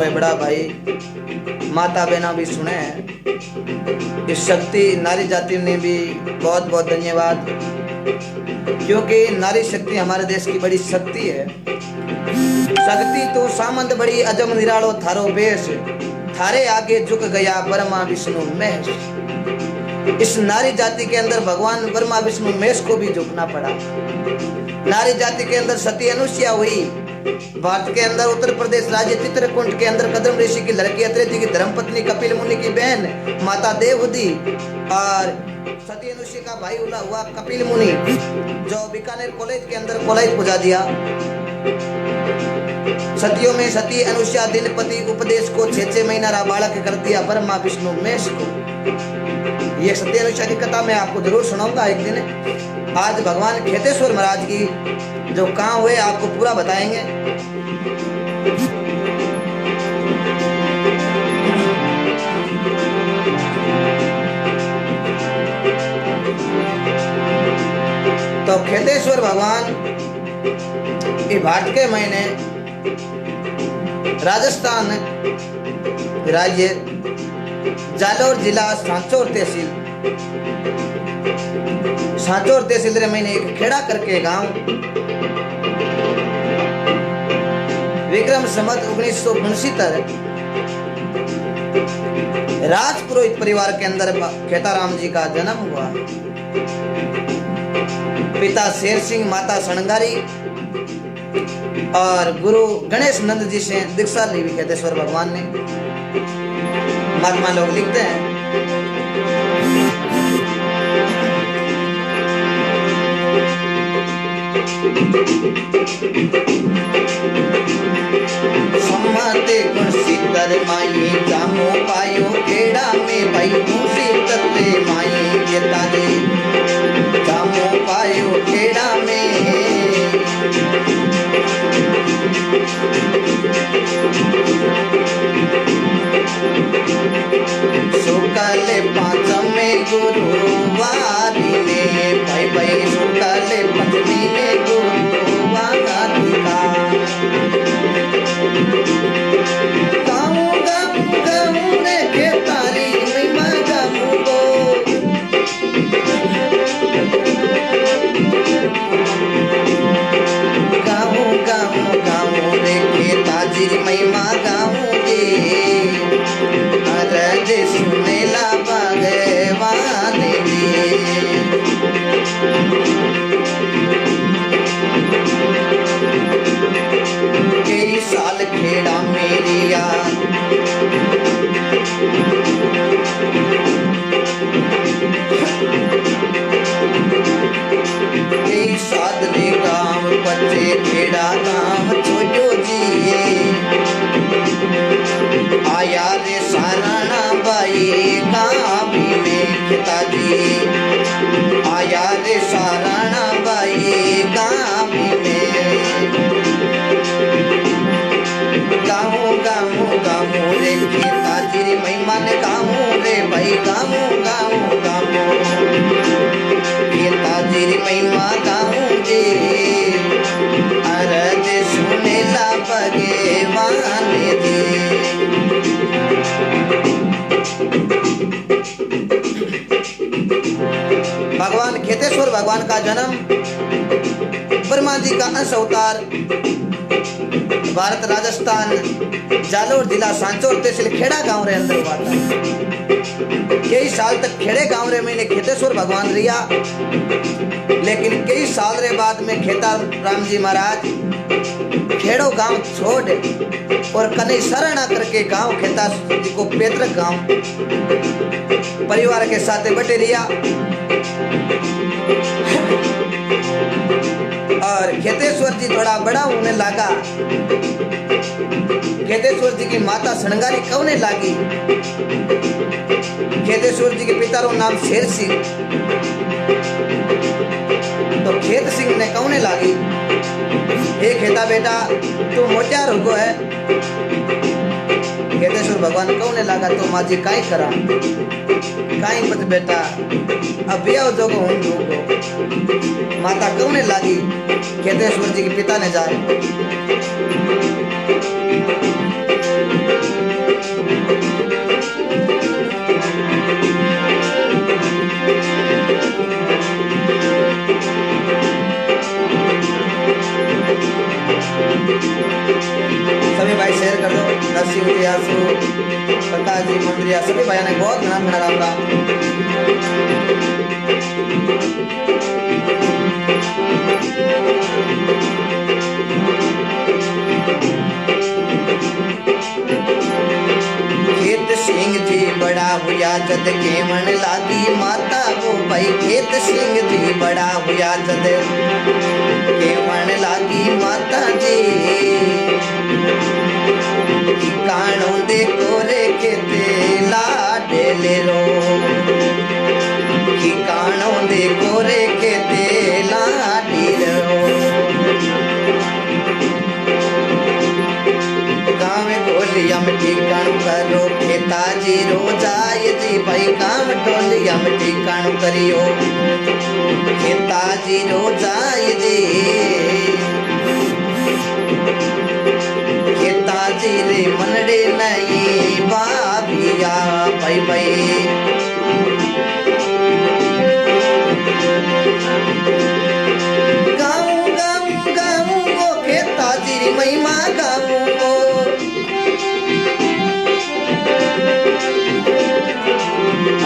बड़ा भाई माता बहना भी सुने हैं। इस शक्ति नारी जाति ने भी बहुत बहुत धन्यवाद, क्योंकि नारी शक्ति हमारे देश की बड़ी शक्ति है। शक्ति तो सामंत बड़ी अजम निरालो थारो बेश, थारे आगे झुक गया ब्रह्मा विष्णु महेश। इस नारी जाति के अंदर भगवान ब्रह्मा विष्णु महेश को भी झुकना पड़ा। नारी जाति के अंदर सती अनुसुईया हुई। भारत के अंदर उत्तर प्रदेश राज्य चित्रकूट के अंदर कदम ऋषि की लड़की अत्रि जी की धर्मपत्नी कपिल मुनि की बहन माता देवहूति और सती अनुसुईया का भाई हुआ कपिल मुनि, जो बीकानेर कॉलेज के अंदर कॉलेज पुजा दिया। सतियों में सती अनुसुईया दिनपति उपदेश को 6 महीना रहा बालक कर दिया ब्रह्मा विष्णु महेश को। ये सती अनुसुईया की कथा मैं आपको जरूर सुनाऊंगा एक दिन। आज भगवान खेतेश्वर महाराज की जो कहाँ हुए आपको पूरा बताएंगे। तो खेतेश्वर भगवान ये भारत के महीने राजस्थान राज्य जालोर जिला सांचौर तहसील रे महीने एक खेड़ा करके गांव विक्रम संवत 1969 राजपुरोहित परिवार के अंदर खेताराम जी का जन्म हुआ। पिता शेर सिंह, माता सणगारी और गुरु गणेश नंद जी से दीक्षा ली हुई खेतेश्वर भगवान ने। महात्मा लोग लिखते हैं सम्मते गुण सिद्धर माई जामो पायो खेड़ा में भाई मुसी तत्ते माई जेता दे जामो पायो खेड़ा में। सुकाले पांचमे गुरुवारी ने भाई भाई सुकाले पंचमी ने गुरुवारी का गाऊं गाऊं गाऊं रे खेतारी महिमा गाऊं गो गाऊं गाऊं गाऊं रे खेताजी महिमा गाऊं गे अरज सुनेला भगवान जी। कई साल खेड़ा मेरी याद कई सादरे गांव बच्चे खेड़ा गांव छोटो जी आया रे साराना बाई गांव में खिताजी आया रे साराना बाई गांव में। गाऊं गाऊं गाऊं रे खेताजी रे महिमा ने गाऊं रे भाई गाऊं गाऊं गाऊं खेताजी रे महिमा गाऊं जे अरज सुनेला भगवान जी। भगवान खेतेश्वर भगवान का जन्म ब्रह्मा जी का अंश अवतार भारत राजस्थान जालोर जिला सांचौर तहसील खेड़ा गांव रे अंदर हुआ था। कई साल तक खेड़े गांव रे मैंने खेतेश्वर भगवान रिया, लेकिन कई साल रे बाद में खेताराम जी महाराज खेड़ो गांव छोड़ और कन्हई शरण करके गांव खेता जी को पैतृक गांव परिवार के साथ बटे रिया। और खेतेश्वर जी थोड़ा बड़ा होने लगा। खेतेश्वर जी की माता सणगारी कौने लागी। खेतेश्वर जी के पिता रो नाम शेर सिंह, तो खेत सिंह ने कौने लागी हे खेता बेटा तू मोटियार होगो है। खेतेश्वर भगवान कौने लगा तो माँ जी काई करा काई पत बेटा अब बिया जोगो हूं जोगो माता कौने लागी। खेतेश्वर जी के पिता ने जाए नरसिंह जी आसू, प्रकाश जी मंदिरिया, सभी भाइयों ने बहुत घना घना राम राम। खेत सिंह जी बड़ा हुआ जद के मन लागी माता को भाई, खेत सिंह जी बड़ा हुआ जद के मन लागी माता जी, कानों देखो रे खेते लाडे ले रो, कानों देखो रे खेते लाडी रो। गाँव टोलिया में ठिकाणु करो खेता जी रोजाए जी भाई, गाँव टोलिया में ठिकाणु करियो खेता जी रोजाए जी, खेता जी रे मनडे नहीं बाबिया भाई भाई। गाँव गाँव गाँव वो खेता जी री महिमा गाँव वो,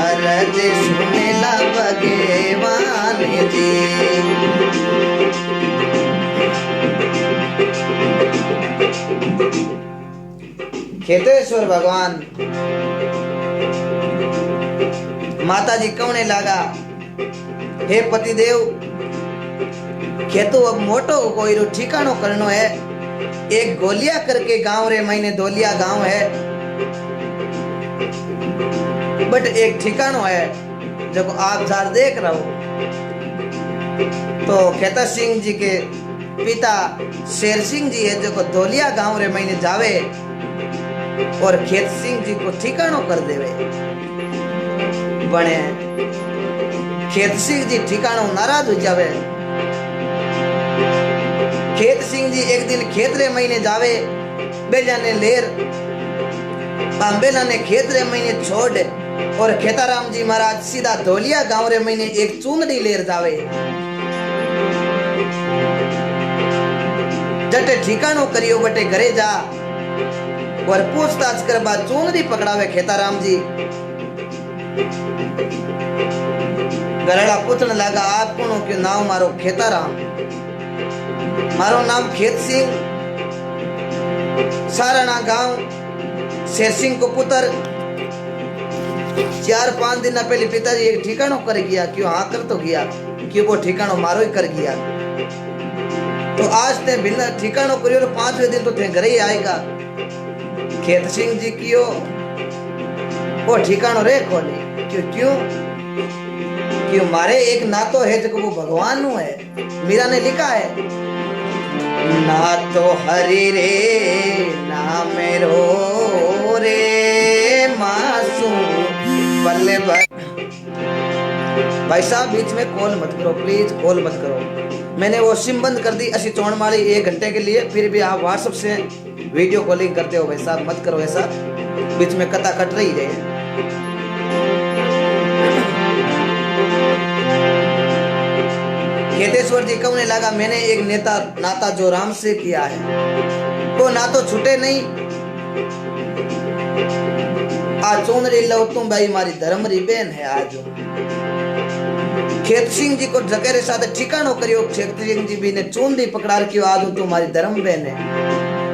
अरज सुने ला भगवान जी। खेतेश्वर भगवान माता जी कहने लगा, हे पतिदेव खेतो अब मोटो कोई रो ठिकानो करनो है, एक गोलिया करके गांव रे महीने दोलिया गांव है, बट एक ठिकानो है जब आप जार देख रहे हो। तो खेतर सिंह जी के पिता शेर सिंह जी है जो दोलिया गांव रे महीने जावे और खेत सिंह जी को ठिकानो कर देवे। बने खेत सिंह जी ठिकानो नाराज हो जावे। खेत सिंह जी एक दिन खेत रे महीने जावे, बेजा ने लेर बेला ने खेत रे महीने छोड़ और खेताराम जी महाराज सीधा धोलिया गांव रे महीने एक चूंदड़ी लेर जावे। जटे ठिकानो करियो बटे घरे जा और पूछताछ कर बाद चूंदड़ी पकड़ावे खेताराम जी। घरेड़ा पूछने लगा, आप कौन हो? क्यों नाम मारो खेताराम, मारो नाम खेत सिंह, साराना गांव शेर सिंह को पुत्र। 4-5 दिन पहले पिताजी एक ठिकानो कर गया। क्यों? हाँ कर तो गया, क्यों? वो ठिकानो मारो ही कर गया। तो आज ते बिना ठिकानो करियो तो 5वें दिन तो थे घरे ही आएगा। खेत सिंह जी कियो वो ठिकानो रे खोली। क्यों? क्यों? क्यों? मारे एक नातो है जो वो भगवान नु है। मीरा ने लिखा है, ना तो हरि रे ना मेरो रे मासू बल्ले भाई साहब बीच में कॉल मत करो, प्लीज कॉल मत करो। मैंने वो सिम बंद कर दी असी चौड़ माली 1 घंटे के लिए, फिर भी आप व्हाट्सएप से वीडियो कॉलिंग करते हो। भाई साहब मत करो ऐसा, बीच में कथा कट रही है। खेतेश्वर जी कहने लगा, मैंने एक नेता नाता जो राम से किया है वो ना तो छूटे नहीं। आज चौनरी लो तुम भाई मारी धर्म री बहन है। आज खेत सिंह जी को जकेरे साथ ठिकानो करियो। खेत सिंह जी भी ने चूंदी पकड़ा रखी, आज तुम्हारी धर्म बहन है।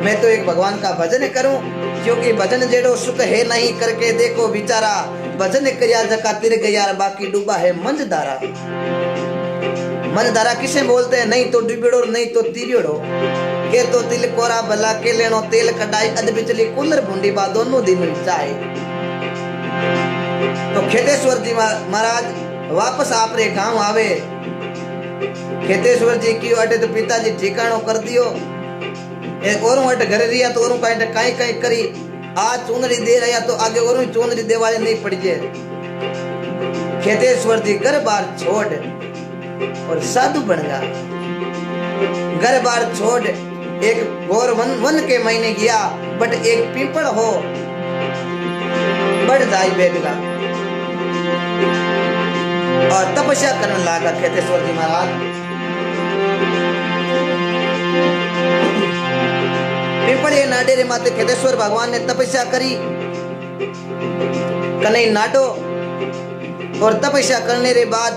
मैं तो एक भगवान का भजन करूं, क्योंकि भजन जेड़ो सुख है नहीं करके देखो बिचारा, भजन करिया जका तिर गया बाकी डूबा है मंझधारा। मंझधारा किसे बोलते हैं? नहीं तो डूबड़ो नहीं तो तिरियोड़ो, के तो तिल कोरा भला के लेनो तेल कटाई, अध बिचली कुलर भुंडी बा दोनों दिन जाए। तो खेतेश्वर जी महाराज वापस आपरे गांव आवे। खेतेश्वर जी की अटे तो पिताजी ठिकानो कर दियो। एक और अट घर रिया तो और कहीं कहीं करी, आज चूंदड़ी दे रहा तो आगे और चूंदड़ी दे वाले नहीं पड़ जाए। खेतेश्वर जी घर बार छोड़ और साधु बन गया। घर बार छोड़ एक गौर वन के महीने गया, बट एक पीपल हो बढ़ जाए बेदगा और तपस्या करने लगा खेतेश्वर जी महाराज। पीपळे नाडे रे माते खेतेश्वर भगवान ने तपस्या करी कन्हई नाडो और तपस्या करने के बाद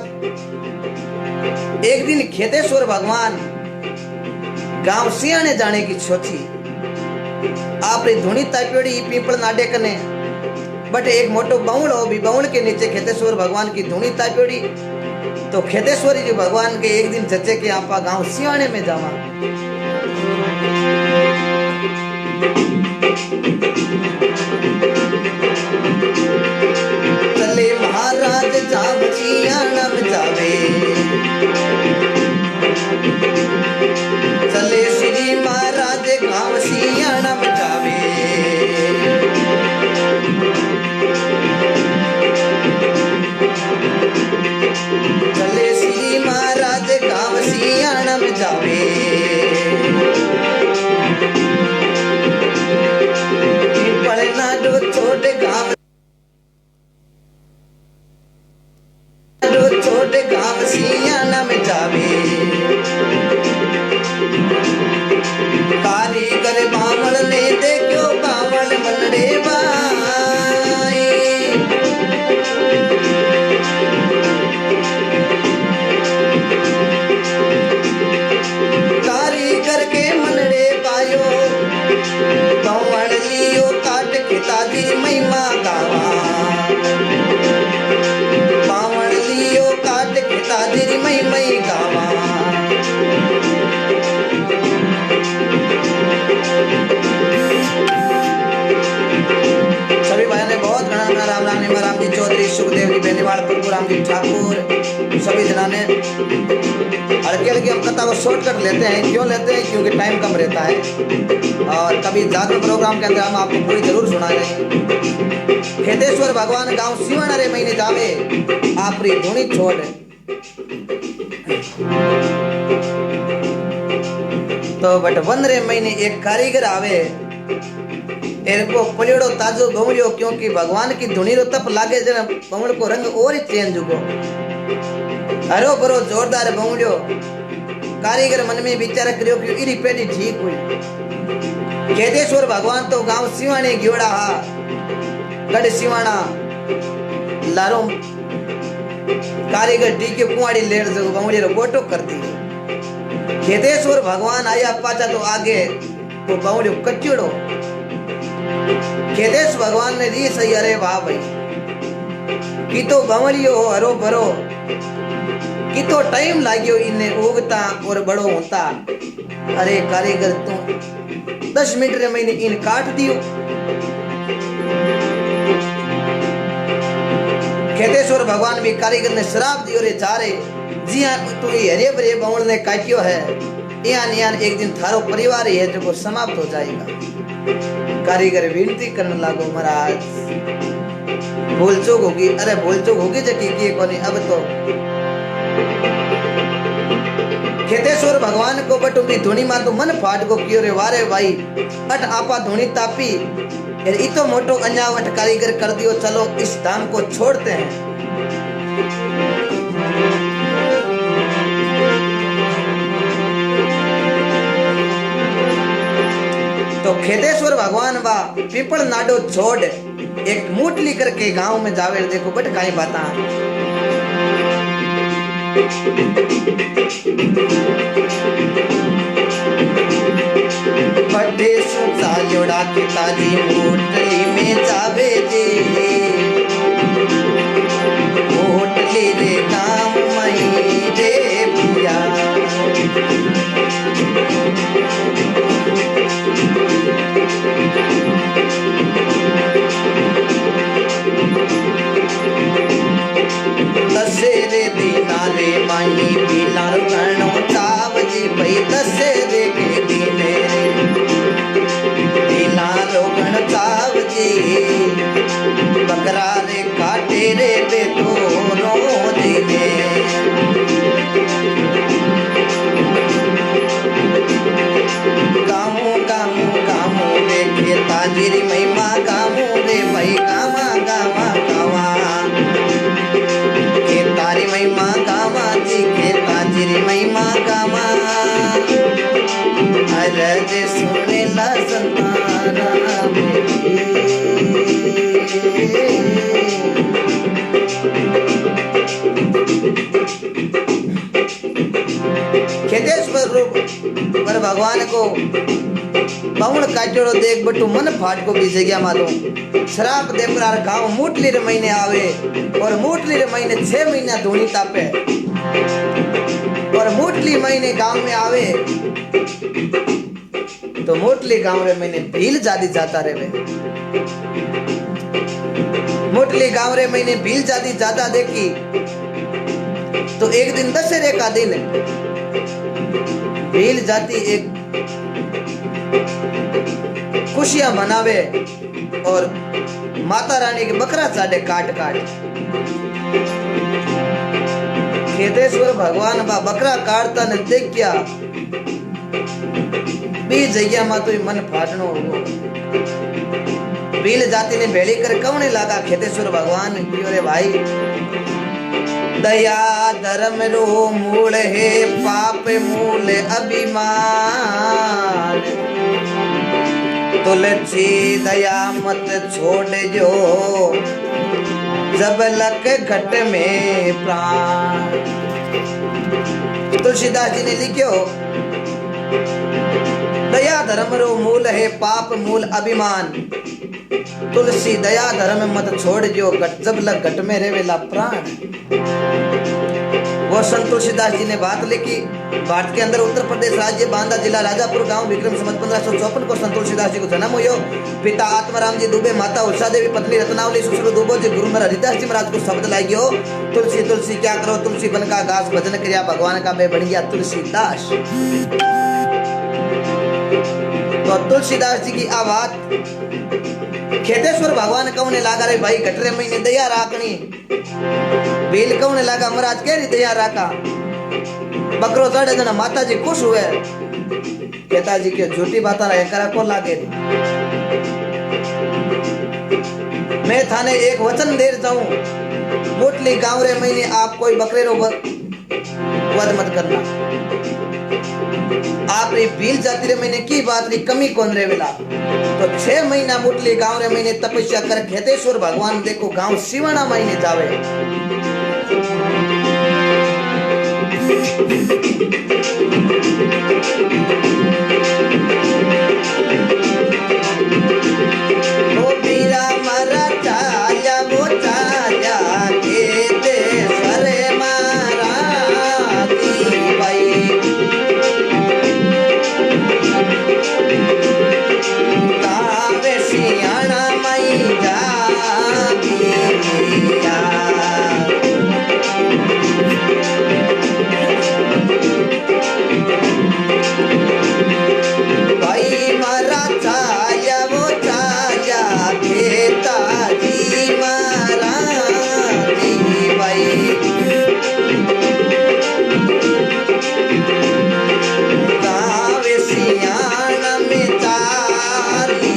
एक दिन खेतेश्वर भगवान गांव सियाने जाने की सोची। आपने धुनी तापेड़ी पीपल नाडे कने बट एक मोटो बाउल हो भी बाउल के नीचे खेतेश्वर भगवान की धुनी तापेड़ी। तो खेतेश्वरी जी भगवान के एक दिन जचे के आपा गांव सियाने में जावा। चले महाराज जाम सियाना में जावे, चले श्री महाराज गांव सियाना में जावे। चले श्री महाराज गांव सियाना में जावे। पढ़ना जो छोटे गांव सियाना में जावे। कारीगर बावल ने देखो बावल मनड़े बाई। कारीगर के मनड़े पायो बावल लियो काट खितादी महिमा गावा। तेरी मई मई गावा। सभी भाइयों ने बहुत घना राम राम निमा राम जी चौधरी सुखदेव जी बेनीवाल परपुराम जी ठाकुर सभी जना ने हल्के हल्के हम कथा को शॉर्टकट लेते हैं। क्यों लेते हैं? क्योंकि टाइम कम रहता है और कभी जागरण प्रोग्राम के अंदर हम आपको पूरी जरूर सुनाएंगे। खेतेश्वर भगवान गांव सिवाना रे महीने जावे आपरी धुनी छोड़। तो बट 15 महीने एक कारीगर आवे इनको पलियोड़ो ताजो बमड़ियो क्योंकि भगवान की धुनी रो तप लागे जन बमड़ को रंग और ही चेंज हो। हरो भरो जोरदार बमड़ियो। कारीगर मन में विचार करियो कि इरी पेटी ठीक हुई। खेतेश्वर भगवान तो गांव सिवाने गियोड़ा हा गढ़ सिवाना लारो कारीगर डी के कुआड़ी लेर जो बमड़ी रो गोटो करती। खेतेश्वर भगवान आया पाचा तो आगे तो बमड़ी कच्चड़ो। खेतेश्वर भगवान ने दी सही। अरे वाह भाई की तो बमड़ियो हरो भरो की तो टाइम लाग्यो इन्हें उगता और बड़ो होता। अरे कारीगर तू 10 मिनट रे महीने इन काट दियो। खेतेश्वर भगवान भी कारीगर ने शराब दियो रे चारे जी हाँ तू हरे भरे बावल ने काटियो है यान यान एक दिन थारो परिवार ही है जो समाप्त हो जाएगा। कारीगर विनती करने लागो महाराज भूल चूक होगी। अरे भूल चूक होगी जकी की कोनी अब तो। खेतेश्वर भगवान को बट उनकी धुनी मां तो मन फाट को कियो रे वारे भाई अट आपा धुनी तापी इतो मोटो अन्यावट कारीगर कर दियो। चलो इस धाम को छोड़ते हैं। तो खेतेश्वर भगवान बा पीपल नाडो छोड़ एक मूटली करके गांव में जावे। देखो बट काई बाता बड़े सुचा जोड़ा के ताजी मूटली में जावे जे मूटली रे गांव मई रे भैया। दशहरे दीना रे माई पीलार करणो चाव जी भई। दशहरे के दीने पीलार गण चाव जी बकरा रे काटे रे बेटो नो दीने। भगवान को बावण काटोड़ो देख बटू मन फाट को भी जगह मालो श्राप दे प्रकार गाँव मूटली रे महीने आवे और मूटली रे महीने 6 महीना धूनी तापे और मूटली महीने गांव में आवे तो मूटली गांव रे महीने भील जादी जाता रे मूटली गांव रे महीने भील जादी जाता देखी तो एक दिन दशहरे का दिन भील जाती एक खुशियां मनावे और माता रानी के बकरा चाटे काट काट खेतेश्वर भगवान बा बकरा काटता ने देख क्या बी जगह मा तो मन फाटनो हो भील जाति ने भेड़ी कर कौने लगा खेतेश्वर भगवान की अरे भाई दया धर्म रो मूल है पाप मूल अभिमान तुलसी दया मत छोड़ जो जब लक घट में प्राण। तुलसीदास जी ने लिखो दया धर्म रो मूल है पाप मूल अभिमान तुलसी दया धर्म मत छोड़ जो जब लग घट में रेवेला प्राण। वो संत तुलसीदास जी ने बात लिखी भारत के अंदर उत्तर प्रदेश राज्य बांदा जिला राजापुर गांव विक्रम संवत 1554 को संत तुलसीदास जी को जन्म हुआ। पिता आत्माराम जी दुबे माता उषा देवी पत्नी रत्नावली सुश्रु दुबो जी गुरु हरिदास जी महाराज को शब्द लाई गयो तुलसी तुलसी क्या करो तुलसी बन का घास भजन क्रिया भगवान का बे बन गया तुलसीदास। तो तुलसीदास जी की आवाज खेतेश्वर भगवान कौने लागा रे भाई घटरे महीने दया राखनी भील कौने लागा महाराज कह रही दया राखा बकरो चढ़े जना माता जी खुश हुए कहता जी के झूठी बात करा को लागे मैं थाने एक वचन देर जाऊं मोटली गांव रे महीने आप कोई बकरे रो वध मत करना आप रे भील जाति रे महीने की बात री कमी कौन रे वेला तो 6 महीना मुटली गांव रे महीने तपस्या कर खेतेश्वर भगवान देखो गांव सिवाना महीने जावे ओ बीरा मरा चाया वो चाया खेतेश्वर मारा दी भाई कावे सियाना मई जा भाई मारा चाया वो चाया खेता जी मारा दी भाई कावे सियाना में चालिया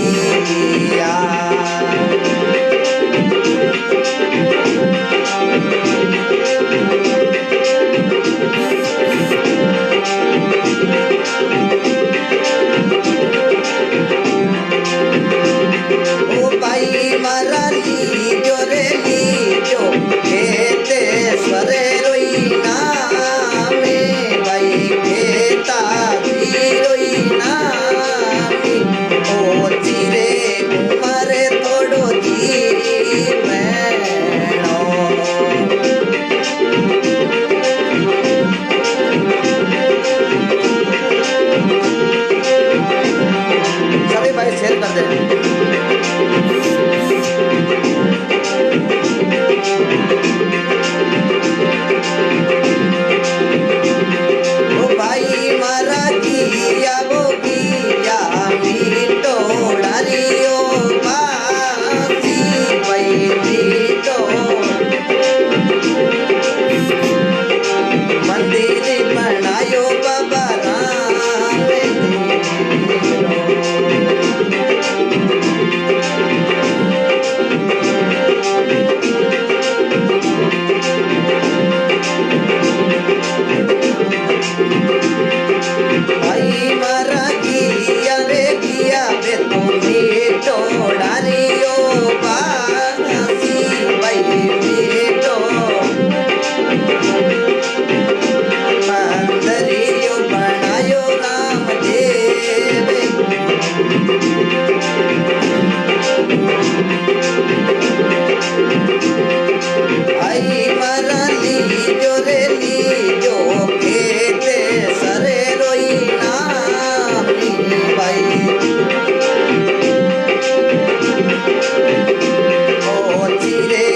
ओ चिरे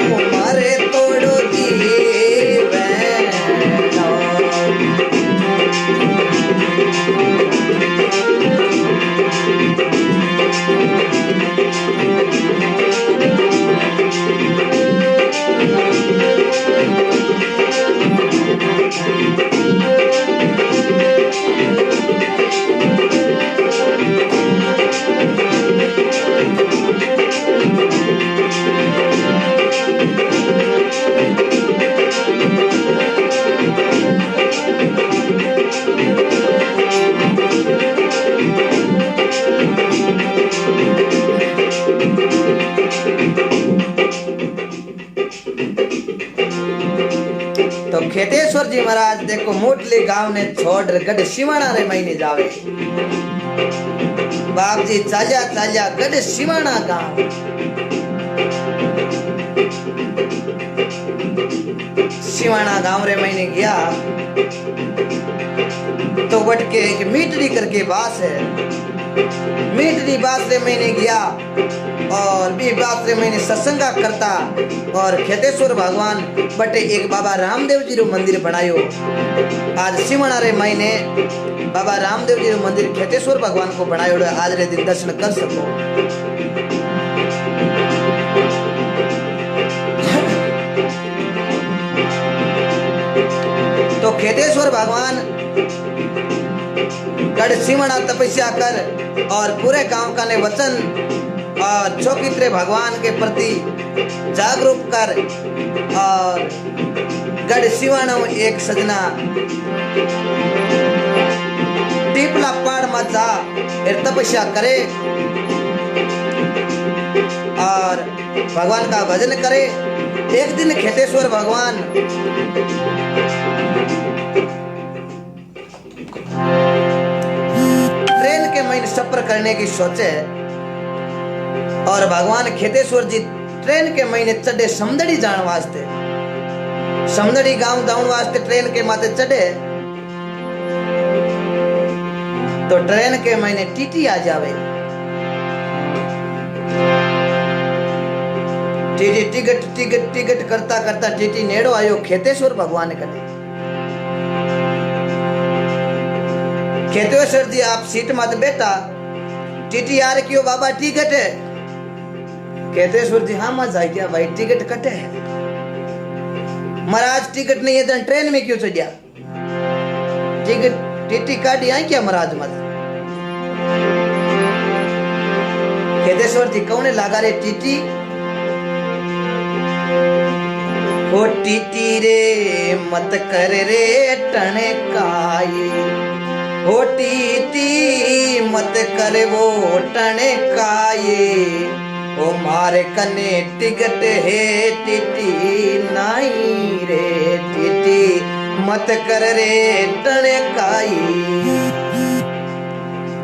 उमरे तोड़ो जीवे तो खेतेश्वर जी महाराज देखो मोटली गांव ने छोड़ गढ़ सिवाणा रे महीने जावे। बाप जी चाल्या चाल्या गढ़ सिवाणा गांव। सिवाणा गांव रे महीने गया तो बट के एक मीटरी करके बास है। मीटरी बास रे महीने गया और भी बात रे मैंने सत्संगा करता और खेतेश्वर भगवान बटे एक बाबा रामदेव जी रो मंदिर बनायो। आज सिमणा रे महीने बाबा रामदेव जी रो मंदिर खेतेश्वर भगवान को बनायो। आज रे दिन दर्शन कर सको। तो खेतेश्वर भगवान गढ़ सिमणा तपस्या कर और पूरे गांव का ने वचन और चौकित्रे भगवान के प्रति जागरूक कर और गढ़ सिवाणा एक सजना टीपला पहाड़ में जा तपस्या करे और भगवान का भजन करे। एक दिन खेतेश्वर भगवान ट्रेन के महीने सफर करने की सोचे और भगवान खेतेश्वर जी ट्रेन के महीने चढ़े समदड़ी जान वास्ते। समदड़ी गांव जान वास्ते ट्रेन के माथे चढ़े तो ट्रेन के महीने टीटी आ जावे। टीटी टिकट टिकट टिकट करता करता टीटी नेड़ो आयो खेतेश्वर भगवान कने। खेतेश्वर जी आप सीट मत बैठा। टीटी यार क्यों बाबा टिकट है। खेतेश्वर जी हाँ मत जाए क्या भाई टिकट कटे है। महाराज टिकट नहीं है तो ट्रेन में क्यों चढ़िया। टिकट टीटी काटी आई क्या महाराज मत। खेतेश्वर जी कौन लगा रे टीटी। हो टीटी रे मत कर रे टणकाई। हो टीटी मत कर वो टणकाई। ओ मारे कने टिकट है टीटी नाई रे टीटी मत कर रे टणकाई।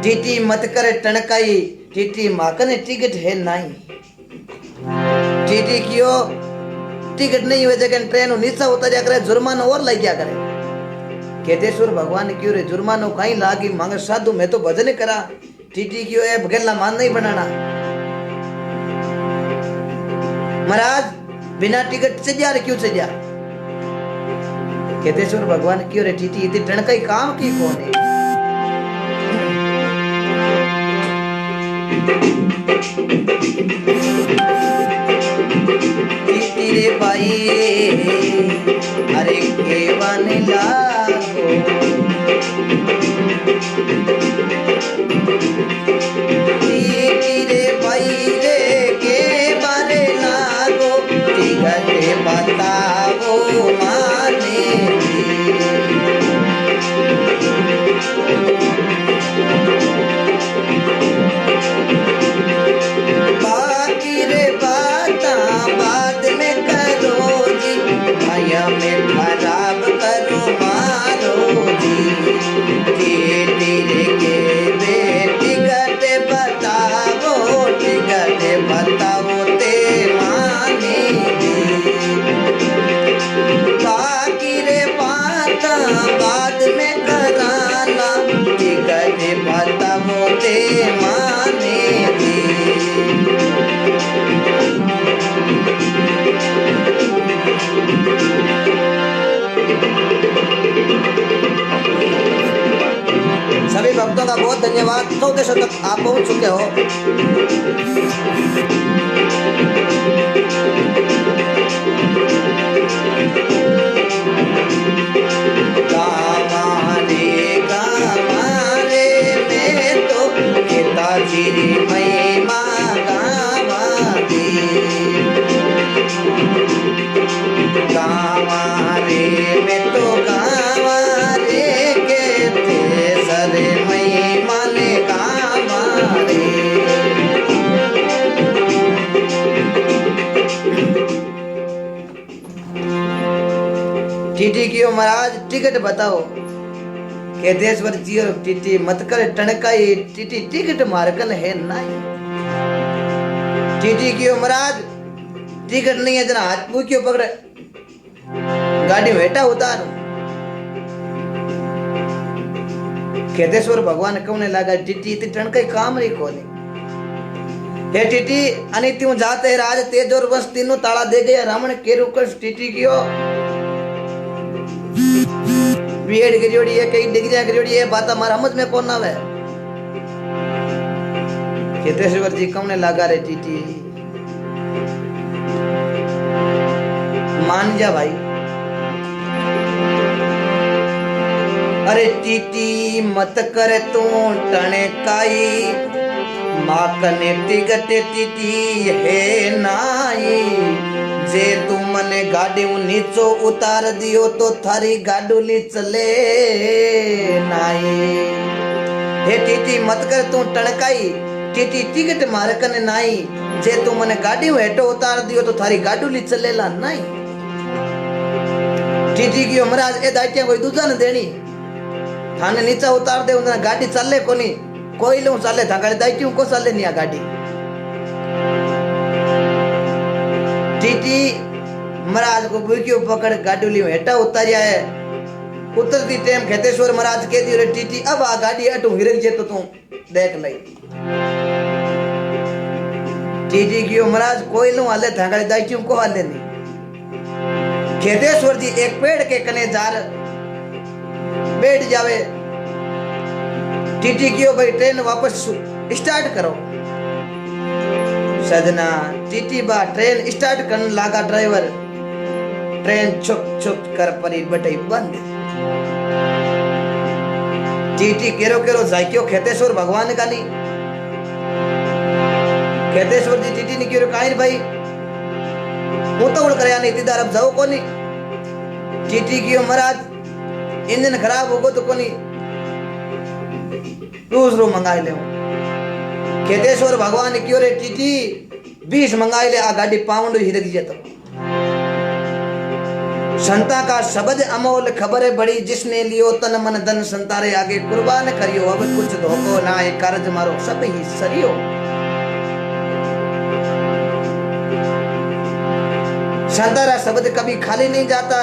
टीटी मत कर टणकाई। टीटी माकने टिकट है नाई। टीटी क्यों टिकट नहीं हुए जगह ट्रेन नीचा उतरिया करे जुर्माना और लग गया करे। खेतेश्वर भगवान क्यों रे जुर्मानो कहीं लागी मांगे साधु मैं तो भजन करा। टीटी क्यों है भगेला मान नहीं बनाना। महाराज बिना टिकट से जा रे क्यों से जा। खेतेश्वर भगवान क्यों रे टीटी इतनी टणकाई काम की कौन है। टीटी रे भाई अरे केवन लागो। टीटी रे भाई रे केवन लागो। टिकट बताओ माने बाकी रे बाता बाद में करो जी। भैया में खराब करो मारो जी। टीटी रे के बेटी टिकट बताओ टिकट बताओ ते माने बाकी रे बाता बाद में कराना। टिकट बताओ ते माने धन्यवाद। 100 देशों तक आप पहुंच चुके हो। गावारे में तो पिताजी महिमा गावा दे, गावारे में तो गावारे के थे सरे महिमा ने गावारे। टीटी क्यों महाराज टिकट बताओ। केदेश्वर जी और टीटी मत कर टणकाई, टीटी टिकट मारकन है नहीं। टीटी क्यों महाराज टिकट नहीं है, जना हाथ मुंह क्यों पकड़े, गाड़ी में हेठा उतारो। केदेश्वर भगवान कौने लगा टीटी इतनी टणकाई काम रही कोनी। हे टीटी अनि त्यों जाते राज तेज और वंश तीनों ताला दे गया रावण के रुकर। टीटी क्यों बीएड की जोड़ी है, कई डिग्रियां की जोड़ी है, बात हमारा समझ में कौन आवे। केतेश्वर जी कौन लगा रे टीटी, मान जा भाई। अरे टीटी मत कर तू टणकाई, माँ कने टिकट टीटी है नाई। जे तू मने गाड़ी नीचो उतार दियो तो थारी गाडुली चले नाई। हे टीटी मत कर तू टणकाई, टीटी टिकट मारे कने नाई। जे तू मने गाड़ी हेठो उतार दियो तो थारी गाडुली चलेला नाई। टीटी की महाराज ए दाइटिया कोई दूजा न देनी, थाने नीचा उतार दे उन्हें गाड़ी चले कोनी, कोई लो चले था गाड़ी दाइटियों को चले नहीं आ गाड़ी। टीटी महाराज को बुकियो पकड़ गाडुली हेठा उतारिया है। उतरती टाइम खेतेश्वर महाराज कह दियो रे टीटी अब आ गाड़ी अटू हिरक जे तो तू देख लई। टीटी क्यों महाराज कोई लो हाले था गाड़ी दाइटियों को हाले नहीं। खेतेश्वर जी एक पेड़ के कने जार बैठ जावे। टीटी क्यों भाई ट्रेन वापस स्टार्ट करो। सजना टीटी बा ट्रेन स्टार्ट करने लगा, ड्राइवर ट्रेन छुक छुक कर परी बटई बंद। टीटी केरो केरो जाइक्यो खेतेश्वर भगवान का नहीं। खेतेश्वर जी टीटी ने क्यों काइन भाई वो तो उड़ कर नहीं तीदार अब जाओ कोनी। टीटी क्यों महाराज इंजन खराब होगो तो कोनी दूसरो मंगाई ले। खेतेश्वर भगवान क्यों रे टीटी 20 मंगाई ले, आ गाड़ी पाउंड हिरक जे तो। संता का शब्द अमोल खबर बड़ी, जिसने लियो तन मन धन संतारे आगे कुर्बान करियो। अब कुछ धोखो ना है कर्ज मारो सब ही सरियो। संतारा शब्द कभी खाली नहीं जाता।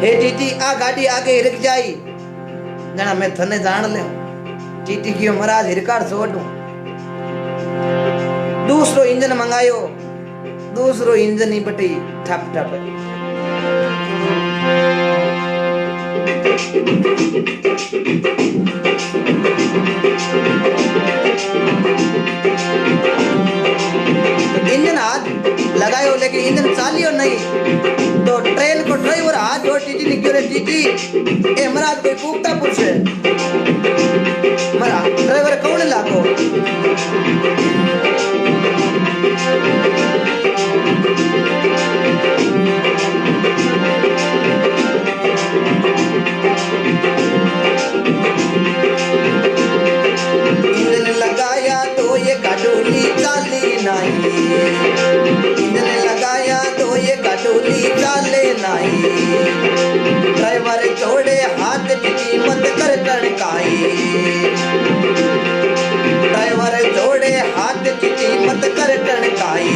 हे टीटी आ गाड़ी आगे हिरक जाई, जना मैं थने जान ले। टीटी क्यों महाराज हिरकार छोड़ू। दूसरो इंजन मंगायो, दूसरो इंजन ही बटी ठप ठप। इंजन हाथ लगायो लेकिन इंजन चालियो नहीं। तो ट्रेन को ड्राइवर हाथ जोड़ टीटी ने क्यों रे टीटी ए महाराज कोई पूछता पूछे मरा ड्राइवर कौन लागो। इंजन लगाया तो ये गाडुली चाली नहीं, इंजन लगाया तो ये गाडुली चाले नहीं। ड्राइवर छोड़े हाथ टीटी मत कर टणकाई, ड्राइवर छोड़े हाथ टीटी मत कर टणकाई।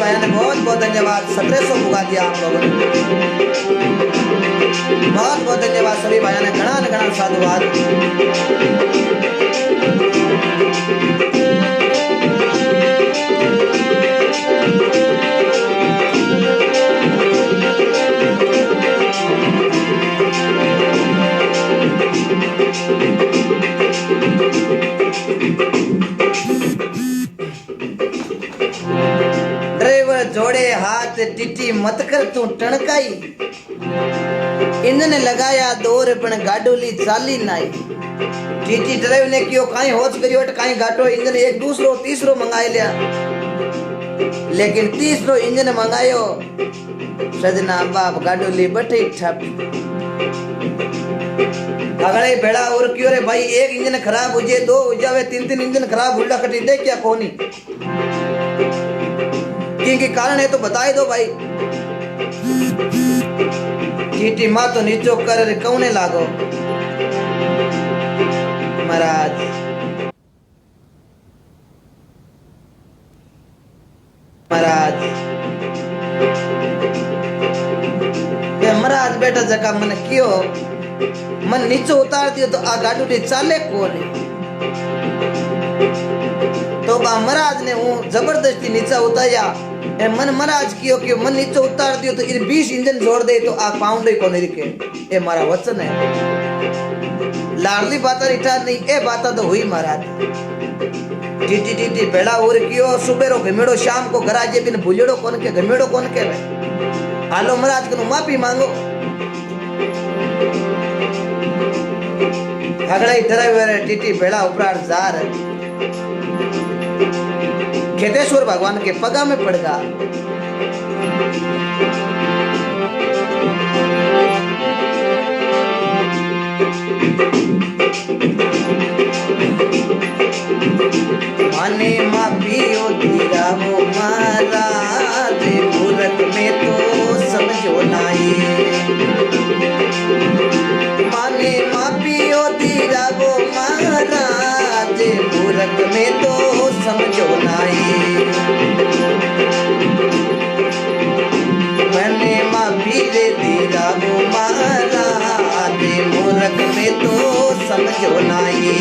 भाइयों ने बहुत बहुत धन्यवाद। 1700 पुगा दिया आप लोगों ने, बहुत बहुत धन्यवाद सभी भाइयों ने, घना घना साधुवाद। जोड़े हाथ टिटी मत कर तू टणकाई, इंजन लगाया दौर पण गाडोली चाली नाई। टीटी ड्राइव ने क्यों काई होश करियो काई गाटो इंजन एक दूसरो तीसरो मंगाई लिया, लेकिन तीसरो इंजन मंगायो सजना बाप गाडोली बटे ठप। अगले बेड़ा और क्यों रे भाई, एक इंजन खराब हो जाए, दो हो जावे, तीन इंजन खराब उल्टा कटी दे क्या कोनी, किनके कारण है तो बताए दो भाई। चीटी माँ तो नीचो कर कौने लागो महाराज। महाराज महाराज बेटा जगह मन क्यों मन नीचे उतार दियो तो आ गाड़ी चाले कोने, तो महाराज ने वो जबरदस्ती नीचे उतारा। मन महाराज कियो कि मन नीचे उतार दियो तो इर 20 इंजन जोड़ दे तो आ पाउंड को नहीं रिके। ए मारा वचन है, लाडली बाता रिठा नहीं, ए बाता तो हुई महाराज। टीटी टीटी बेड़ा और कियो सुबेरो घमेड़ो शाम को घर आजे बिन भूलेड़ो कौन के घमेड़ो कौन के वे। हालो महाराज कनु माफी मांगो। अगला ड्राइवर टीटी बेड़ा उपराट जार खेतेश्वर भगवान के पगा में पड़गा। माने मापियो धीरा वो महाराज, मूर्ख में तो समझो नाई। माने मापियो धीरा वो महाराज, मूर्ख में तो समझो नाई। मैंने माफी दे धीरा वो महाराज, मूर्ख में तो समझो नाई।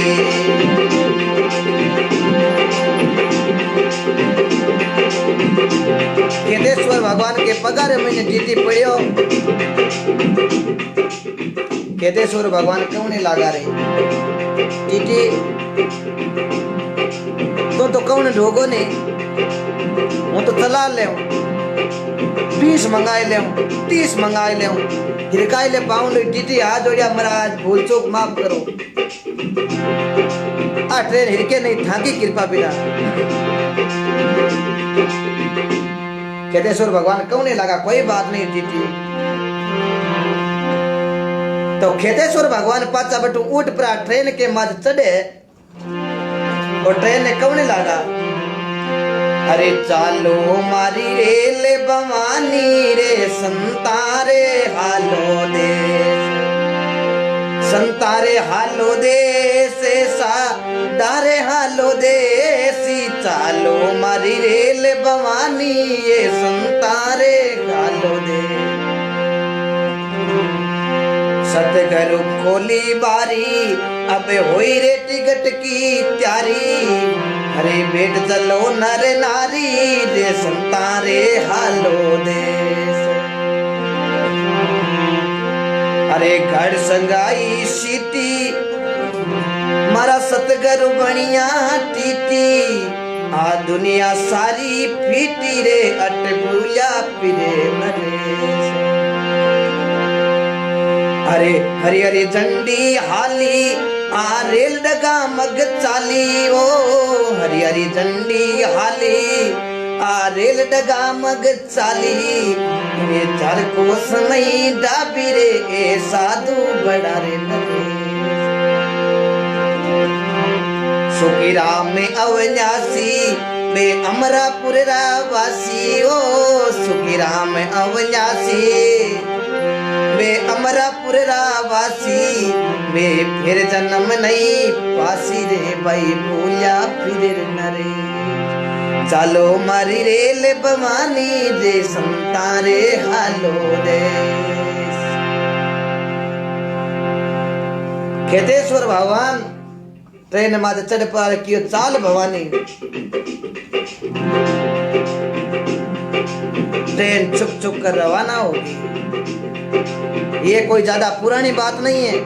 केतेश्वर भगवान के पगार में टीटी पड़ियो। केतेश्वर भगवान क्यों नहीं लगा रहे टीटी तो कौन ढोगो ने, वो तो चला ले 20 मंगाए ले 30 मंगाए ले हिरकाई ले पाउंड। टीटी हाथ जोड़िया महाराज भूल चूक माफ करो, आ ट्रेन हिरके नहीं ठाकी कृपा बिना। केतेश्वर भगवान क्यों नहीं लगा, कोई बात नहीं टीटी। तो केतेश्वर भगवान पाचा बटू ऊट पर ट्रेन के मध चढ़े और ट्रेन ने कौन लागा। अरे चालो मारी रेल भवानी रे, संतारे हालो देश, संतारे हालो देश, सा डारे हालो देसी। चालो मारी रेल भवानी ये संतारे हालो देश। सतगुरु खोली बारी अब होई रे टिकट की त्यारी। अरे बेट चलो नर नारी रे, संतारे हालो देश। अरे घर संगाई सीटी मारा सतगुरु बनिया टीटी। आ दुनिया सारी फीटी रे, अट भूला फिरे नरेश। अरे हरी हरी झंडी हाली आ रेल डगा मग चाली। ओ हरी हरी झंडी हाली आ रेल डगा मग चाली। ये चार को समय डाबी रे, ए साधु बड़ा रे नरेश। सुखी राम में अवन्यासी बे अमरापुर वासी। ओ सुखी राम अवन्यासी बे अमरापुर वासी। बे फिर जन्म नहीं पासी रे, भाई भूलिया फिर नरे। चालो मारी रेल बवानी जे संतारे हालो देश। खेतेश्वर भगवान ट्रेन माते चढ़ पार कियो चाल भवानी। ट्रेन चुप चुप कर रवाना होगी। ये कोई ज्यादा पुरानी बात नहीं है,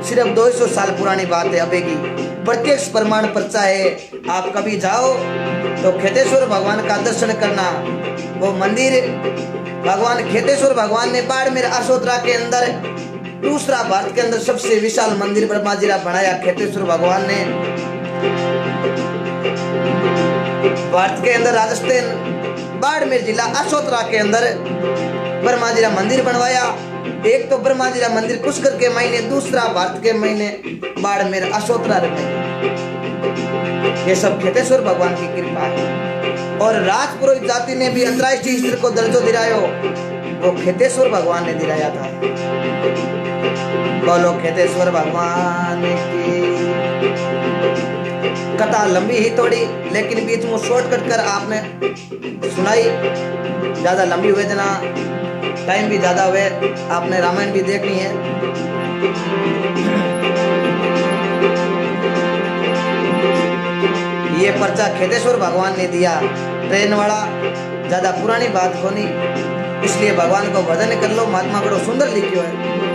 सिर्फ 200 साल पुरानी बात है अबे की। प्रत्यक्ष प्रमाण पर्चा है। आप कभी जाओ तो खेतेश्वर भगवान का दर्शन करना। वो मंदिर भगवान खेतेश्वर भगवान ने बाड़मेर आशोत्रा के अंदर दूसरा भारत के अंदर सबसे विशाल मंदिर ब्रह्माजीरा बनाया खेतेश्वर भगवान ने। भारत के अंदर राजस्थान बाड़मेर जिला आशोत्रा के अंदर ब्रह्माजीरा मंदिर बनवाया। एक तो ब्रह्माजीरा मंदिर पुष्कर के महीने, दूसरा भारत के महीने बाड़मेर आशोत्रा में। ये सब खेतेश्वर भगवान की कृपा है। और राजपुरोहित जाति ने भी अंतर्राष्ट्रीय स्तर को दर्जो दिलायो, वो खेतेश्वर भगवान ने दिलाया था। बोलो खेतेश्वर भगवान की। कथा लंबी ही थोड़ी, लेकिन बीच में शॉर्टकट कर आपने सुनाई। ज्यादा लंबी हुए जना, टाइम भी ज्यादा हुए, आपने रामायण भी देखनी है। ये पर्चा खेतेश्वर भगवान ने दिया। ट्रेन वाला ज्यादा पुरानी बात को नहीं, इसलिए भगवान को भजन कर लो। महात्मा बड़ो सुंदर लिखियो है।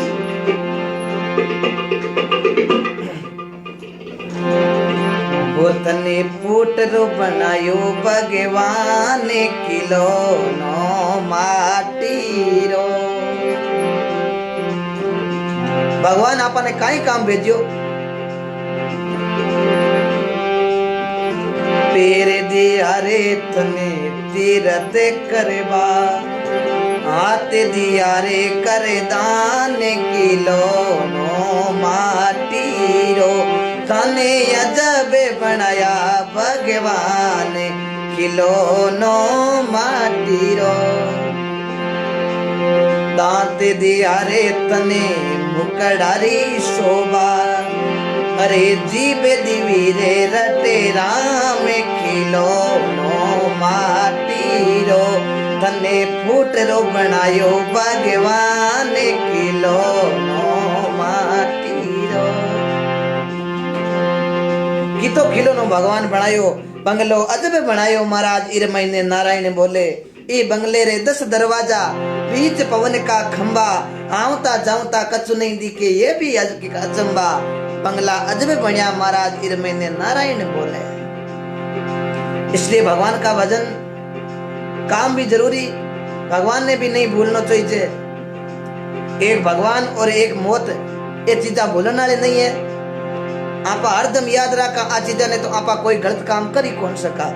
तने पुटरो बनायो भगवान किलो नो माटी रो। भगवान आपने काई काम भेजो? पेरे दिया रे तने तीरथ करवा, हाथ दिया रे करे दान किलो नो माटी रो। तने अजब बनाया भगवान खिलौनो माटी रो। दांत दिया रे तने मुकड़ारी शोभा, अरे जीव दिवी रे रटे राम खिलौनो माटी रो। तने फूट रो बनायो भगवान खिलौनो माटी रो। कितो खिलौनो भगवान बनायो, बंगलो अजब बनायो महाराज। इर महीने नारायण बोले, ई बंगले रे 10 दरवाजा, बीच पवन का खंबा, आवता जाऊता कछु नहीं दिखे, ये भी अचंबा। बंगला अजब बढ़िया महाराज, इर महीने नारायण बोले। इसलिए भगवान का भजन काम भी जरूरी, भगवान ने भी नहीं भूलना चाहिए। एक भगवान और एक मौत, ये चीजा भूलने वाली नहीं है। आपा हरदम याद रखा आ चीजा ने, तो आपा कोई गलत काम कर ही कौन सका।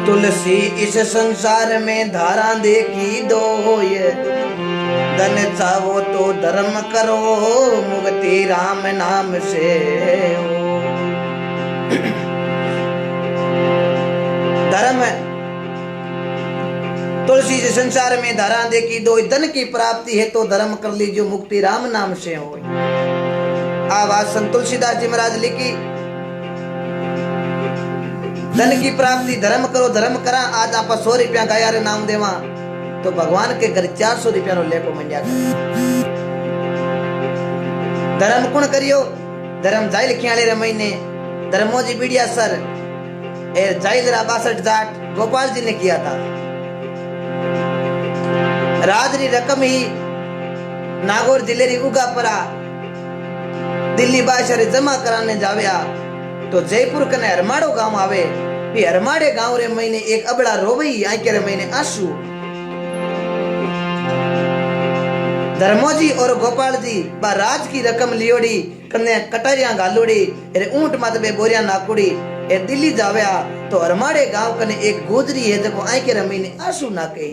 तुलसी इस संसार में धारा देखी दोय, धन चाहो तो धर्म करो, मुक्ति राम नाम से हो। धर्म तुलसी से संसार में धारा देखी दो, धन की प्राप्ति है तो धर्म कर लीजिए, मुक्ति राम नाम से हो। आवाज संत तुलसीदास जी महाराज लिखी। धन की प्राप्ति धर्म करो, धर्म करा। आज आप 100 रुपया गाया रे नाम देवा, तो भगवान के घर 400 रुपया रो लेको मंडिया। धर्म कौन करियो? धर्म जाइल खियाले रे महीने धर्मोजी बीड़िया सर ए जाइल रा 62 जाट गोपाल जी ने किया था। राजरी रकम ही नागौर जिले री उगापरा दिल्ली बादशाह जमा कराने जाव्या, तो जयपुर कने हरमाड़ो गांव आवे। भी हरमाड़े गांव रे महीने एक अबड़ा रोवई आके रे महीने आंसू। धर्मोजी और गोपाल जी बा राज की रकम लियोड़ी, कने कटारियां गालोड़ी, रे ऊंट माथे बे बोरिया नाकुड़ी, ए दिल्ली जाव्या। तो हरमाड़े गांव कने एक गोजरी है जको आके रे महीने आंसू नाके।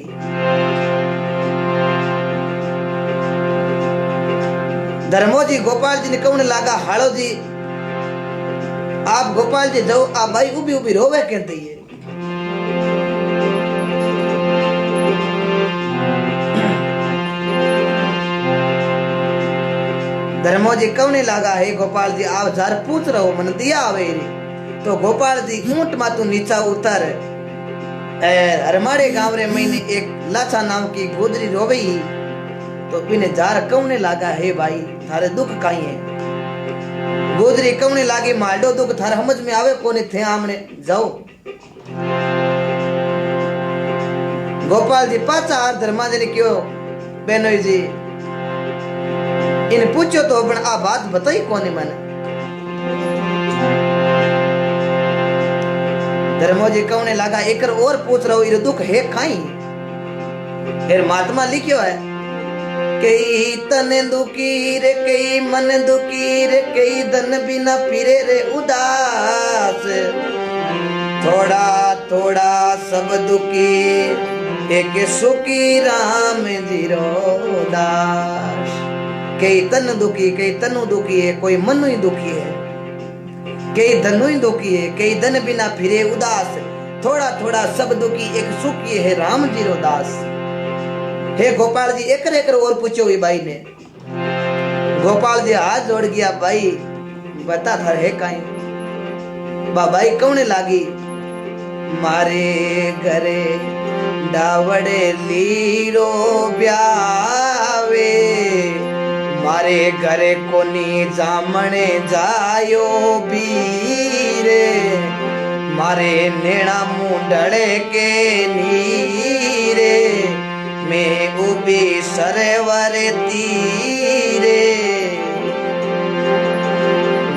धर्मोजी गोपाल जी ने कौन लागा, हाड़ो जी आप गोपाल जी जाओ, आप भाई उभी उभी रोवे कहते ही। धर्मो जी कवने लागा है गोपाल जी आप जार पूछ रहो मन दिया आवे तो गोपाल जी ऊंट मा तू नीचा उतर हमारे गांव रे महीने एक लाछा नाम की गोदरी रोवई तो बिने जार कवने लागा है भाई थारे दुख काई है गोदरी कवने लागे मालडो दुख थारे समझ में आवे कोने थे आमने जाओ गोपाल जी पाचा धर्मा जी ने क्यों बेनोई जी इन पूछो तो पण आ बात बताई कोने मन धर्मो जी कौने लागा एकर और पूछ रहो इरे दुख है खाई फिर महात्मा लिखियो है कई तन दुखी रे कई मन दुखी रे कई धन बिना फिरे रे उदास थोड़ा थोड़ा सब दुखी एक सुखी राम जी रो दास कई तन दुखी कई तनु दुखी है कोई मन ही दुखी है कई धनु ही दुखी है कई धन बिना फिरे उदास थोड़ा थोड़ा सब दुखी एक सुखी है राम जी रो दास हे गोपाल जी एक और पूछो ये भाई ने गोपाल जी हाथ जोड़ गया भाई बता था है कहीं बाबाई कौन लागी मारे घरे डावड़े लीरो ब्यावे मारे घरे कोनी जामने जायो बीरे मारे नेणा मुंडड़े के नीरे मैं उबी सरेवर तीरे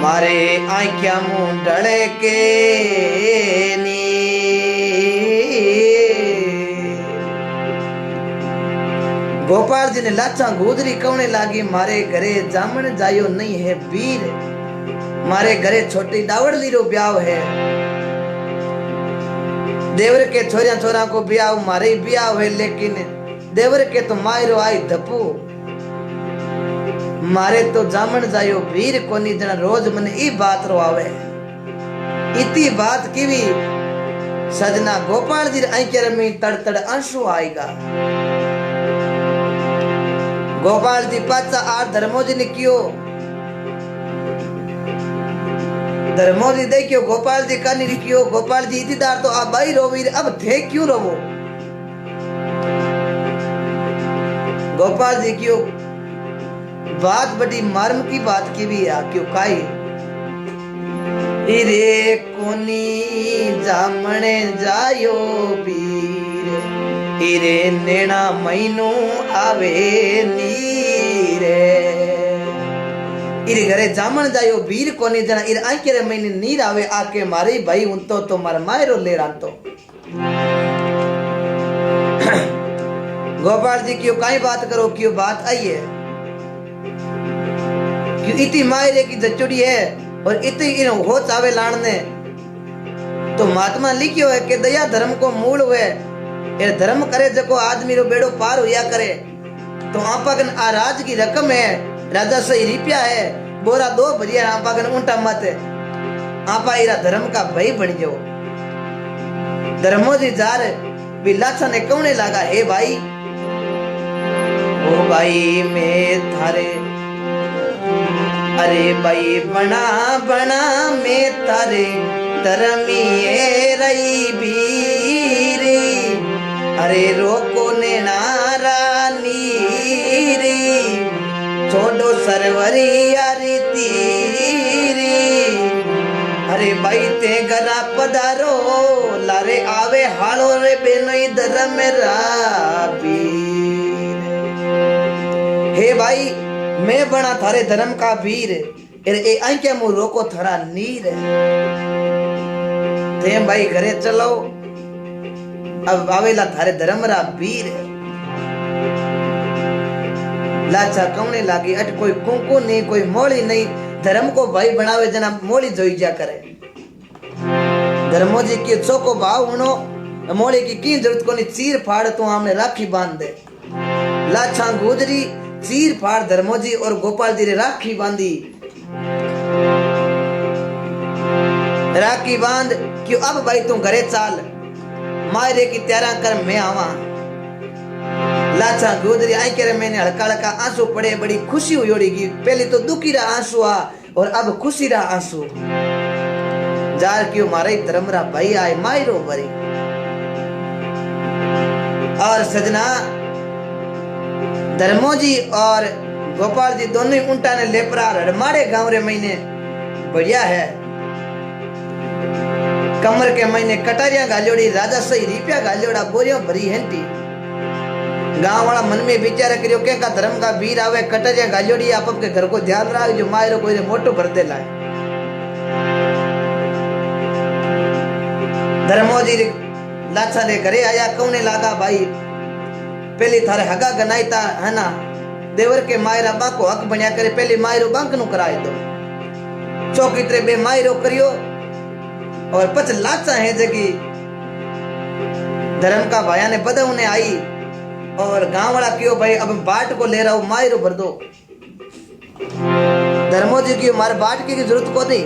मारे आंख्या मुंडड़े के नी गोपाल जी ने लाचा गोदरी कवने लागी मारे घरे जामन जायो नहीं है वीर मारे घरे छोटी डावड़ लीरो ब्याव है देवर के छोरिया छोरा को ब्याव मारे ब्याव है लेकिन देवर के तो मायरो आई धपू मारे तो जामन जायो वीर कोनी जना रोज मन ई बात रो आवे इती बात की भी सजना गोपाल जी आंखें में तड़ तड़ आंसू आएगा गोपाल जी पाचा आर धर्मो जी ने क्यों धर्मो जी देखियो गोपाल जी का नहीं क्यों गोपाल जी इतीदार तो आप भाई रोवीर अब थे क्यों रोवो गोपाल जी क्यों बात बड़ी मर्म की बात की भी है क्यों काई इरे कोनी जामने जायो बीर इरे नेणा महीनू आवे नीरे इरे घरे जामन जायो वीर कोनी जना इरे आंके रे महीने नीर आवे आके मारे भाई उन तो मार मायरो ले रातो गोपाल जी क्यों काई बात करो क्यों बात आई है क्यों इतनी मायरे की जचुड़ी है और इतनी इन हो चावे लाणने तो महात्मा लिखियो है कि दया धर्म को मूल हुए ये धर्म करे जको आदमी रो बेड़ो पार होया करे तो आपागन आ राज की रकम है राजा सही रिपिया है बोरा दो भरिया आपागन उल्टा मत आपा इरा धर्म का भाई बन जाओ धर्मो जी जार बिलासा ने कौने लागा हे भाई ओ भाई मैं थारे अरे भाई बना बना मैं तारे धर्मी रही बीरी अरे रोको ने नारा नीरी छोड़ो सरवरी यारी तीरी अरे भाई ते गरा पधारो लारे आवे हालो रे बेनोई धर्म राबीर हे भाई मैं बना थारे धर्म का वीर ए आंके मु रोको थारा नीर थे भाई घरे चलो अब आवेला थारे धर्म रा वीर लाचा कौने लागी अट कोई कुंकू नहीं कोई मोली नहीं धर्म को भाई बनावे जना मोली जोई जा करे धर्मो जी के चौको भाव उनो मोली की की जरूरत कोनी चीर फाड़ तू हमने राखी बांध दे लाचा गुजरी चीर फाड़ धर्मो जी और गोपाल जी ने राखी बांधी राखी बांध क्यों अब भाई तू घरे चाल मायरे की त्यारा कर मैं आवा लाचा गोदरी आई के मैंने हल्का हल्का आंसू पड़े, बड़ी खुशी हुई ओड़ेगी। पहले तो दुखी रहा आंसू आ और अब खुशी रहा आंसू। जार क्यों मारे धर्मरा भाई आए मायरो बरी। और सजना धर्मो जी और गोपाल जी दोनों ही उल्टा ने लेपरा हमारे गांव रे महीने बढ़िया है। कमर के महीने कटारिया गालियोड़ी, राजा सही रिपिया गालियोड़ा, बोरियों भरी हेंटी। गांव वाला मन में विचार करियो के का धर्म का वीर आवे कटारिया गालियोड़ी, आप के घर को ध्यान रख जो मायरो कोई मोटो भर दे लाए। धर्मो जी लाचा ने घरे आया, कौने लागा भाई पहली थारे हगा गनाईता है ना, देवर के मायरा बा को हक बनिया करे, पहली मायरो बांक नु कराए दो। चौकी तरे बे मायरो करियो और पच लाचा है जगी धर्म का भाया ने बदऊ ने आई और गांव वाला क्यों भाई अब बाट को ले रहा हूं मायरो भर दो। धर्मो जी की मारे बाट की जरूरत को नहीं,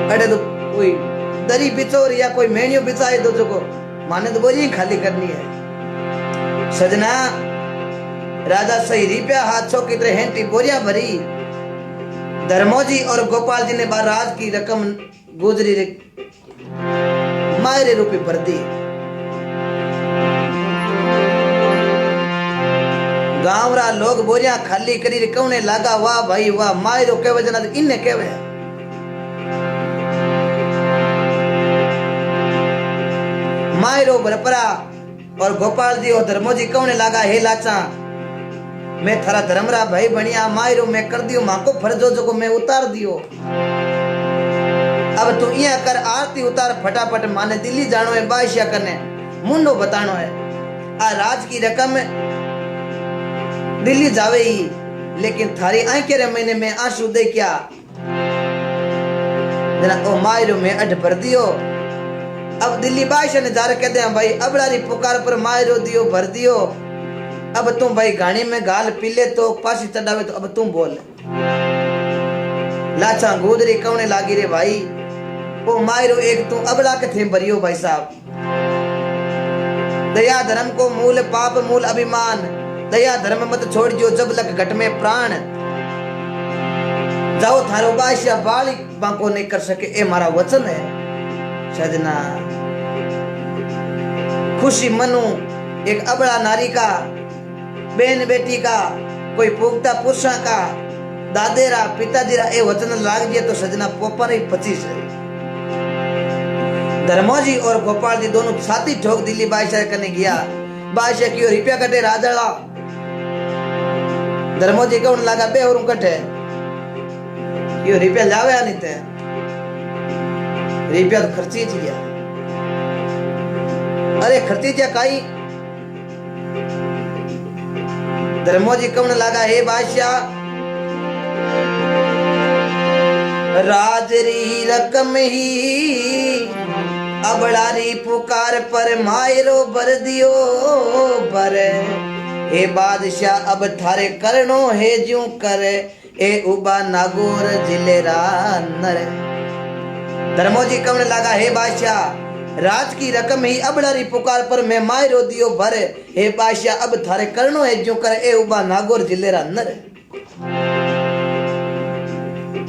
अरे तो कोई दरी बिचौर या कोई मेनियो बिछाए दो जो को माने तो बोरी खाली करनी है। सजना राजा सही रिपिया हाथ छो की तरह हेंटी बोरिया भरी। धर्मो जी और गोपाल जी ने बारात की रकम गुजरी मायरे रूपी भर दी। गांव रा लोग बोरिया खाली करी कौने लागा, वाह भाई वाह मायरो के वजना इन्ने केवे। मायरो बरपरा और गोपाल जी और धर्मो जी कौने लागा, हे लाचा मैं थारा धर्मरा भाई बनिया, मायरो मैं कर दियो माको फर्जो जो को मैं उतार दियो। अब तू इया कर आरती उतार फटाफट, माने दिल्ली जानो है बादशाह करने मुंडो बतानो है। आ राज की रकम दिल्ली जावे ही, लेकिन थारी आंखें रे महीने में आंसू दे क्या जना ओ मायरो में अड भर दियो। अब दिल्ली बादशाह ने जार कहते हैं भाई अबड़ारी पुकार पर मायरो दियो भर दियो। अब तुम भाई गाड़ी में गाल पीले तो पासी चढ़ावे तो अब तुम बोल। लाचा गोदरी कौने लागी रे भाई, ओ मायरो एक तू अबड़ा के थे भरियो भाई साहब। दया धर्म को मूल पाप मूल अभिमान, दया धर्म मत छोड़ जो जब लग घट में प्राण। जाओ थारो बादशाह बाली बांको नहीं कर सके, ए मारा वचन है। सजना खुशी मनु एक अबड़ा नारी का, बेन बेटी का, कोई पुख्ता पुरुषा का, दादेरा पिताजीरा ए वचन लाग दिए तो सजना पोपा नहीं 25 है। धर्मोजी और गोपाल जी दोनों साथी ठोक दिल्ली बादशाह करने गया। बादशाह की रिपिया कटे राजाड़ा, धर्मोजी कौन लागा बे और कटे यो रिपिया लावे नहीं थे, रिपिया तो खर्ची जिया। अरे खर्ची जिया काई, धर्मोजी कौन लागा हे बादशाह राजरी रकम ही अबड़ारी पुकार पर मायरो भर दियो भर। हे बादशाह अब थारे करनो है ज्यों करे, ए उबा नागौर जिले रा नर। धर्मोजी कौन लागा हे बादशाह राज की रकम ही अबड़ारी पुकार पर मैं मायरो दियो भर। हे बादशाह अब थारे करनो है ज्यों करे, ए उबा नागौर जिले रा नर।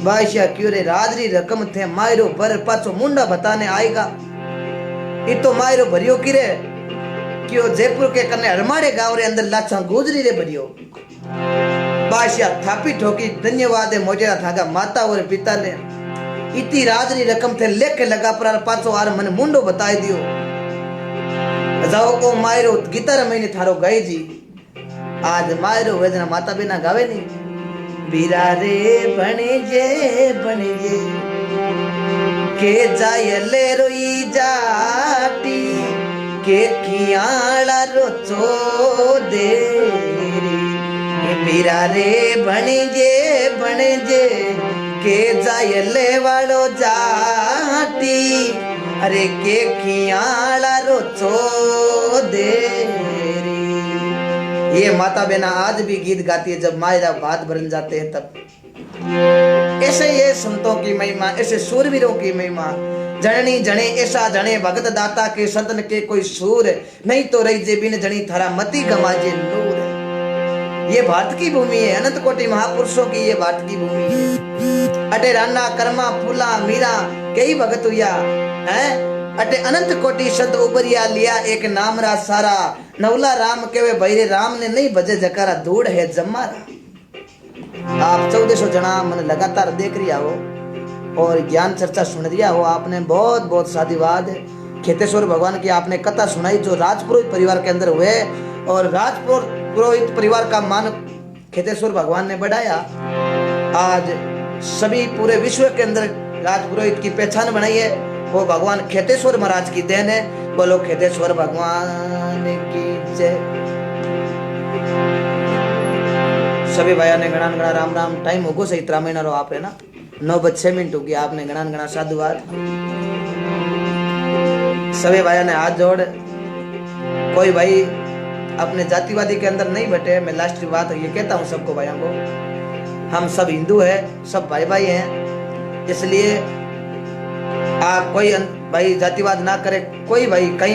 बादशाह क्यों रे राजरी रकम थे मायरो भर, पाछो मुंडा बताने आएगा। इतो मायरो भरियो किरे क्यों जयपुर के कने हरमाड़े गांव रे अंदर लाचा गुजरी रे भरियो। बादशाह थापी ठोकी धन्यवाद है मोजेरा थागा माता और पिता ने, इतनी राजरी रकम थे लेके लगा पर पाछो आर मन मुंडो बताई दियो। जाओ को मायरो गीतर महीने थारो गाई जी, आज मायरो वेदना माता बिना गावे नहीं। बीरा रे बने जे के जायले रोई जाटी, के कियाला रोचो देरी। बीरा रे बने जे के जायले वालो जाटी, अरे के कियाला रोचो देरी। ये माता बहना आज भी गीत गाती है जब मायरा भात भरन जाते हैं तब। ऐसे ये संतों की महिमा, ऐसे सूरवीरों की महिमा, जननी जने ऐसा जने भगत दाता के संतन के कोई सूर, नहीं तो रही जे बिन जनी थारा मति गमाजे नूर। ये भारत की भूमि है, अनंत कोटि महापुरुषों की ये भारत की भूमि है। अटे राना कर्मा फूला मीरा कई भगत हुआ है, अटे अनंत कोटि संत उबरिया लिया एक नाम रा सारा। नवला राम केवे भैरे राम ने नहीं बजे जकारा धूड़ है जमारा। आप 1400 जना मन लगातार देख रिया हो और ज्ञान चर्चा सुन रिया हो, आपने बहुत बहुत साधुवाद। खेतेश्वर भगवान की आपने कथा सुनाई जो राजपुरोहित परिवार के अंदर हुए, और राजपुरोहित परिवार का मान खेतेश्वर भगवान ने बढ़ाया। आज सभी पूरे विश्व के अंदर राजपुरोहित की पहचान बनाई है, वो भगवान खेतेश्वर महाराज की देन है। बोलो खेतेश्वर भगवान की जय। सभी भाइयों ने गणा गणा राम राम। टाइम होगो सही 3 महीना रो आप है ना, 9:06 हो गया। आपने गणा गणा साधुवाद। सभी भाइयों ने हाथ जोड़। कोई भाई अपने जातिवादी के अंदर नहीं बैठे। मैं लास्ट बात ये कहता हूँ सबको भाइयों को, हम सब हिंदू है, सब भाई भाई हैं, इसलिए आप कोई भाई जातिवाद ना करे। कोई भाई कहीं